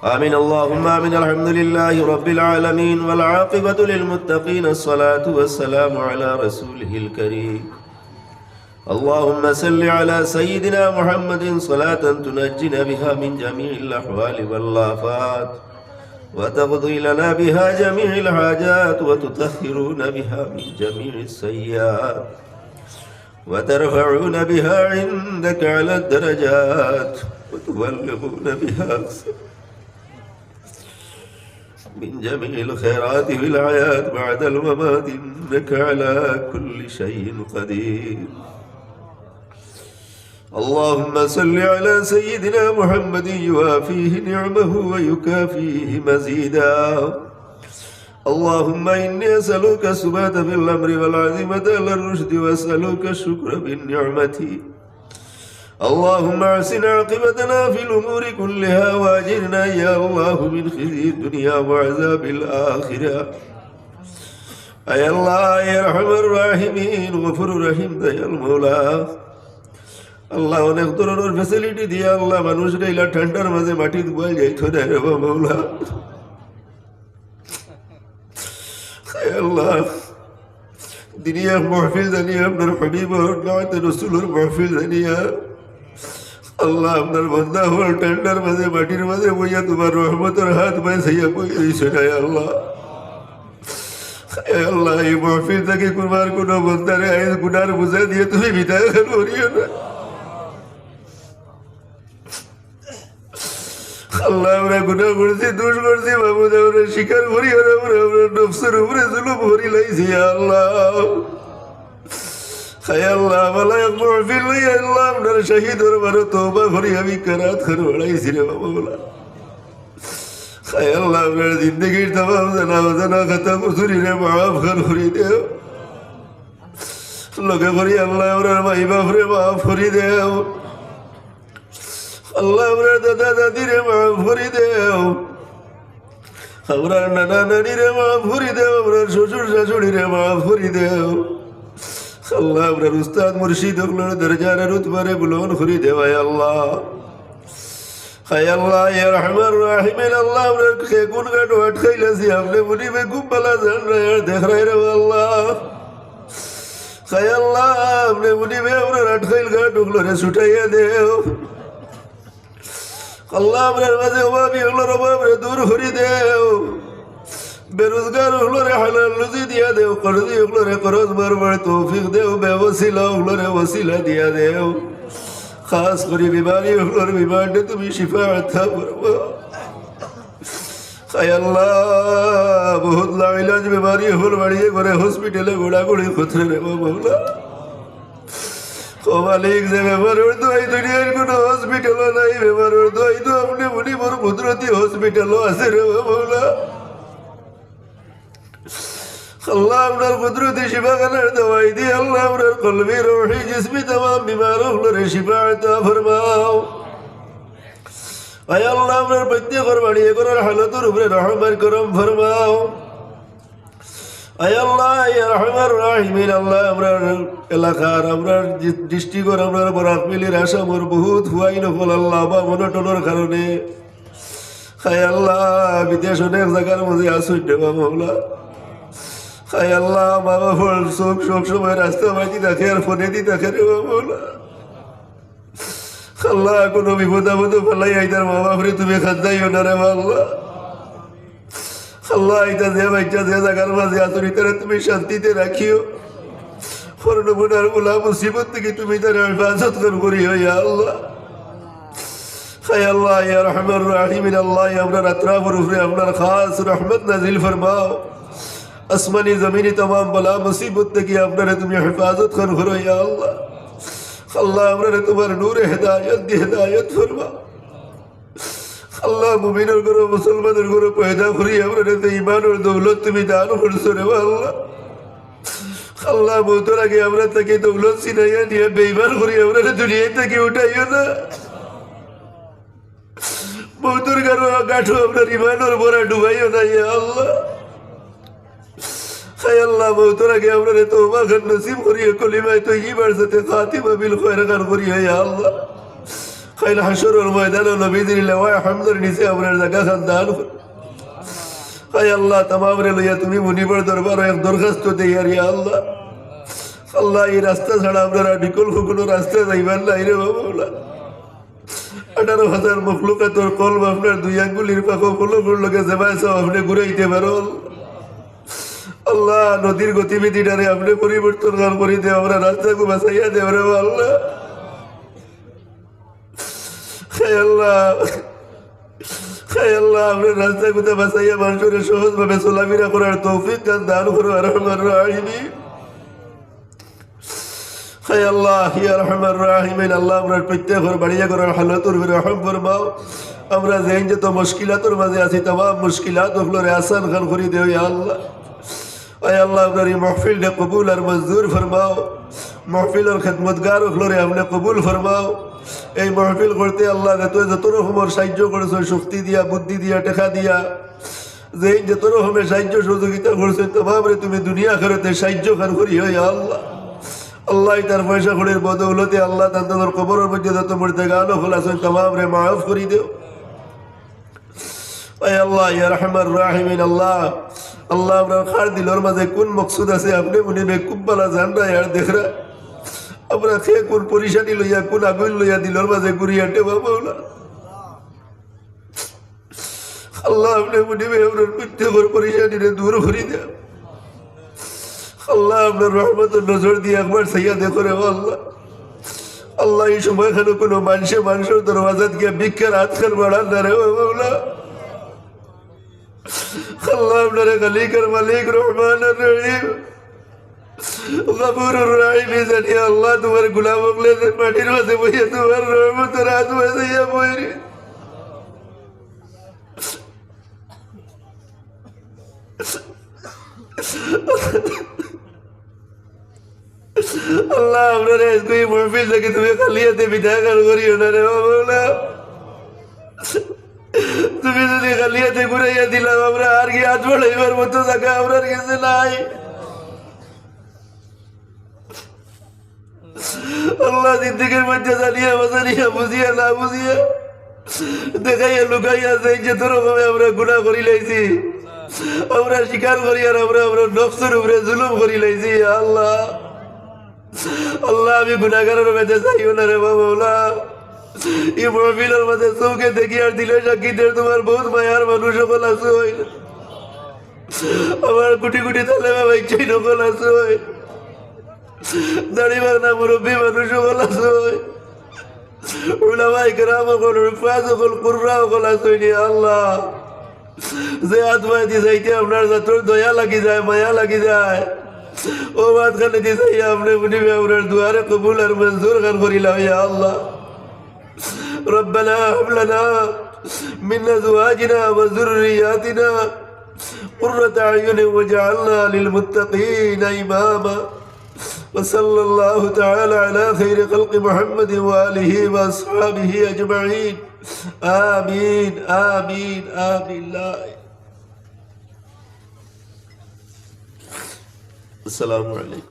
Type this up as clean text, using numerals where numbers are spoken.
آمين اللهم آمين. الحمد لله رب العالمين والعاقبة للمتقين. الصلاة والسلام على رسوله الكريم. اللهم صل على سيدنا محمد صلاة تنجينا بها من جميع الأحوال والآفات وتقضي لنا بها جميع الحاجات وتطهرون بها من جميع السيئات وترفعون بها عندك على الدرجات وتبلغون بها أقصى من جميع الخيرات في الحياة بعد الممات إنك على كل شيء قدير. اللهم صل على سيدنا محمد يوافيه نعمه ويكافيه مزيدا. اللهم إني أسألك الثبات في الأمر والعزيمة على الرشد وأسألك الشكر بالنعمة. اللهم احسن عاقبتنا في الأمور كلها وأجرنا يا الله من خزي الدنيا وعذاب الآخرة. أي الله يا أرحم الراحمين غفور رحيم يا المولى. আল্লাহ অনেক ধরনের ফ্যাসিলিটি দিয়ে আল্লাহ মানুষ গাইলা ঠান্ডার মাঝে মাটি ধুয়াই যাইতো না রে মৌলা। আল্লাহ দুনিয়া মাহফিল জানিয়া আপনার হাবিব রসুলের মাহফিল জানিয়া আল্লাহ আপনার বন্ধা হল ঠান্ডার মাঝে মাটির মাঝে বইয়া তোমার রহমতের হাত বাইসাইয়া বইয়া নাই আল্লাহ। আল্লাহ এই মাহফিল থেকে তোমার কোনো বন্ধারে আইন গুনার বোঝা দিয়ে তুমি বিদায় করিও না আল্লাহ। আমরা গুনাহ করছি, দোষ করছি বাবুদ, আমরা স্বীকার করি আর আমরা নফসের উপরে জুলুম করি লাইছি আল্লাহ। হায় আল্লাহ মালায় মাহফিল লইয়া আল্লাহ আপনার শহীদ দরবারে তওবা করি আমি কেরাত করে বাড়াইছি রে বাবুলা। হায় আল্লাহ আপনার জিন্দগির তমাম জানা অজানা কথা কুসুরিরে মাফ করি দেও লোকে করি আল্লাহ আপনার মাই বাপরে মাফ করি দেও আল্লাহ। আমরা দাদা দাদিরে মাফ করি দেও, আমরা নানা নানিরে মাফ করি দেও, আমরা শ্বশুর শাশুড়িরে মাফ করি দেও আল্লাহ। আমরা উস্তাদ মুর্শিদ ওগুলোর দরজারে রুতবারে বুলন করি দেওয়াই আল্লাহ। হায় আল্লাহ ইয়া রহমান রাহিমিন আল্লাহ আমরা কোন গাটো আটকাইলাছি আপনি বলি বেগুম বালা জান রে দেখ রে আল্লাহ। হায় আল্লাহ আপনি বলি বে আমরা আটকাইল গাট ওগুলোরে ছুটাইয়া দেও আল্লাহ। আপনার মাঝে অভাবী ওগুলোর অভাবে দূর করি দেও, বেরোজগার ওগুলোরে হালাল রুজি দিয়া দেও, কর্জি ওগুলোরে করজ বারবার তৌফিক দেও, বেওসিলা ওগুলোরে ওসিলা দিয়া দেও। খাস করে বিমারি ওগুলোর বিমানটা তুমি শিফা আর্থা করবো। হায় আল্লাহ বহুত লাইলাজ বিমারি হল বাড়িয়ে করে হসপিটালে গোড়াগুড়ি খুঁজরে রে বাবুলা। ও মালিক যে ব্যাপারের দোয়াই দুনিয়ার কোনো হসপিটালও নাই, ব্যাপারের দোয়াই তো আপনি বলি মোর কুদরতি হসপিটালও আছে রে বাবুলা। আল্লাহ আপনার কুদরতি শিফাখানার দওয়াই দিয়ে আল্লাহ আপনার কলবি রুহি জিসমি তামাম বিমার ওগুলোরে শিফা আতা ফরমাও। আয় আল্লাহ আপনার প্রত্যেকের বাড়ি এগুলোর হালতের উপরে রহমান করম ফরমাও। আয় আল্লাহ ইয়া রহমান রাহিমিন আল্লাহ আমরা এলাকার আমরা ডিস্ট্রিক্টর আমরা বরাক মিলির আসামর বহুত হুয়াই নফল আল্লাহ বা মনোটনের কারণে হায় আল্লাহ বিদেশ অনেক জায়গার মধ্যে আসুন দেবা মামলা। হায় আল্লাহ মা বাবার সব সময় রাস্তা মাঝি দেখে আর ফোনে দি দেখে রে মামলা। আল্লাহ কোনো বিপদ আপদ ফেলাই আইতার মা বাপরে তুমি খাদ্দাইও না রে আল্লাহ। আল্লাহ এটা যে বাচ্চা যে জায়গার মাঝে আসুন তারা তুমি শান্তিতে রাখিও, ফরনমুনার বলা মুসিবত থেকে তুমি তার হেফাজত করিও ইয়া আল্লাহ। হায় আল্লাহ ইয়া রহমান রাহিমিন আল্লাহ আপনার আত্রাফের উপরে আপনার খাস রহমত নাজিল ফরমাও। আসমানি জমিনি तमाम বলা মুসিবত থেকে আপনারা তুমি হেফাজত করো ইয়া আল্লাহ। আল্লাহ আপনারা তোমার নূরে হেদায়েত দিয়ে হেদায়েত ফরমাও আল্লাহ। মুমিনের ঘরে মুসলমানের ঘরে পয়দা করি আপনারা তো ঈমান আর দৌলত তুমি দান করছো রে আল্লাহ। আল্লাহ মৌতের আগে আমরা তাকে দৌলত ছিনাইয়া নিয়ে বেঈমান করি আপনারা দুনিয়া থেকে উঠাইও না। মৌতের গাঠো আপনার ঈমানের ভরা ডুবাইও না ইয়া আল্লাহ। হায় আল্লাহ মৌতের আগে আপনারা তওবা খান নসিব করিয়া কলিমায় তয়্যিবার সাথে খাতিমা বিল খায়র খান করিয়া ইয়া আল্লাহ। খাইল হাসরের ময়দানে নবীদের লেওয়ায় হামদের নিচে আপনার জায়গা খান দান করুন। হায় আল্লাহ তামাম রে লইয়া তুমি মুনিবর দরবার এক দরখাস্ত দেই আর ইয়া আল্লাহ, আল্লাহ এই রাস্তা ছাড়া আপনারা বিকল্প কোনো রাস্তা যাইবার নাই রে বাবা। 18,000 মখলুকাতর কলব আপনার দুই আঙ্গুলির পাখো কলবুর লোকে জেবাইছ আপনি ঘুরাইতে পারো আল্লাহ। নদীর গতিবিধিটারে আপনি পরিবর্তন করে দে, আমরা রাস্তাকে বাঁচাইয়া দেব রে আল্লাহ। আল্লাহ আল্লাহ আপনার রাস্তা কোথায় বাঁচাইয়া মানুষের সহজভাবে চলাফেরা করার তৌফিক দান করো আর রহমান রাহিমিন। হায় আল্লাহ ইয়া রহমান রাহিমিন, আল্লাহ আপনার প্রত্যেকের বাড়িয়া করার হালতর রহম ফরমাও। আমরা যেন যত মুশকিলাতর মাঝে আছি तमाम মুশকিলাত ওগুলোরে আসান খান করে দেও ইয়া আল্লাহ। আয় আল্লাহ আপনার এই মাহফিলটা কবুল আর মঞ্জুর ফরমাও। মাহফিলের খেদমতগার ওগুলোরে আপনি কবুল ফরমাও। এই মাহফিল করতে আল্লাহ যত রকমের সাহায্য করেছ, শক্তি দিয়া, বুদ্ধি দিয়া, টাকা দিয়া, যে যত রকমের সাহায্য সহযোগিতা করছে तमाम রে তুমি দুনিয়া আখিরাতে সাহায্য খান করি ইয়া আল্লাহ। আল্লাহ তার পয়সা খড়ির বদৌলতে আল্লাহ তাদের কবরের মধ্যে যত মুর্দেগানও খোলাছেন तमाम রে মাফ করে দেও। আয় আল্লাহ ইয়া রহমান রাহিমিন, আল্লাহ আল্লাহ আপনার খার দিলর মাঝে কোন মকসুদ আছে আপনি মনে বেকুব বালা জানরা আর দেখরা আমরা খেয়ে কোন পরিশানি লইয়া কোন আগুন লইয়া দিলর মাঝে ঘুরিয়াটে বাবা। আল্লাহ আপনি মনে আপনার প্রত্যেকের পরিশানিরে দূর করে দেও। আল্লাহ আপনার রহমতের নজর দিয়ে একবার সাইয়া দেখো রে আল্লাহ। আল্লাহ এই সময় কেন কোনো মানুষের দরওয়াজাত গিয়া ভিক্ষার হাত খান বাড়ান না রে বাবা। আল্লাহ আপনারে খালিকার মালিক রহমান রহিম গফুর রহিম জানি আল্লাহ তোমার গোলাম বকলে মাটির মাঝে বইয়া তোমার রহমতের হাত বাজাইয়া বইরে আল্লাহ আপনার এই মহফিল থেকে তুমি খালিয়াতে বিদায় করিও না রে বাবা। তুমি যদি খালিয়াতে ঘুরাইয়া দিলাম আমরা আর কি হাত বাড়াইবার মতো জায়গা আপনার কাছে নাই। আল্লাহ জিন্দিগির মধ্যে জানিয়া বাজানিয়া বুঝিয়া না বুঝিয়া দেখাইয়া লুকাইয়া যাই যে তোর আমরা গুনাহ করি লাইছি, আমরা স্বীকার করি আর আমরা নফসের উপরে জুলুম করি লাইছি। আল্লাহ আল্লাহ আমি গুনাহগারের মধ্যে যাইও না রে বাবা। এই মহফিলের মধ্যে চৌকে দেখি আর দিলে সাক্ষীদের তোমার বহুত মায়ার মানুষ সকল আছে, আমার কোটি কোটি তালে বাবা ইচ্ছাই নকল আছে, দাঁড়িয়ে না মুরব্বী মানুষ সকল আছে, উলামায়ে কেরাম সকল, হুফাজ সকল, কুররা সকল আছে। আল্লাহ যে আত্মায় দিয়ে যাইতে আপনার যতর দয়া লাগি যায়, মায়া লাগি যায়, ও মাঝখানে দিয়ে যাই আপনি বুঝিবে আপনার দুয়ারে কবুল আর মঞ্জুর খান করিলাম ইয়া আল্লাহ। ربنا هب لنا من ازواجنا وذرياتنا قرة اعين واجعلنا للمتقين اماما وصلى الله تعالى على خير خلق محمد واله واصحابه اجمعين آمين آمين آمين لا السلام عليكم.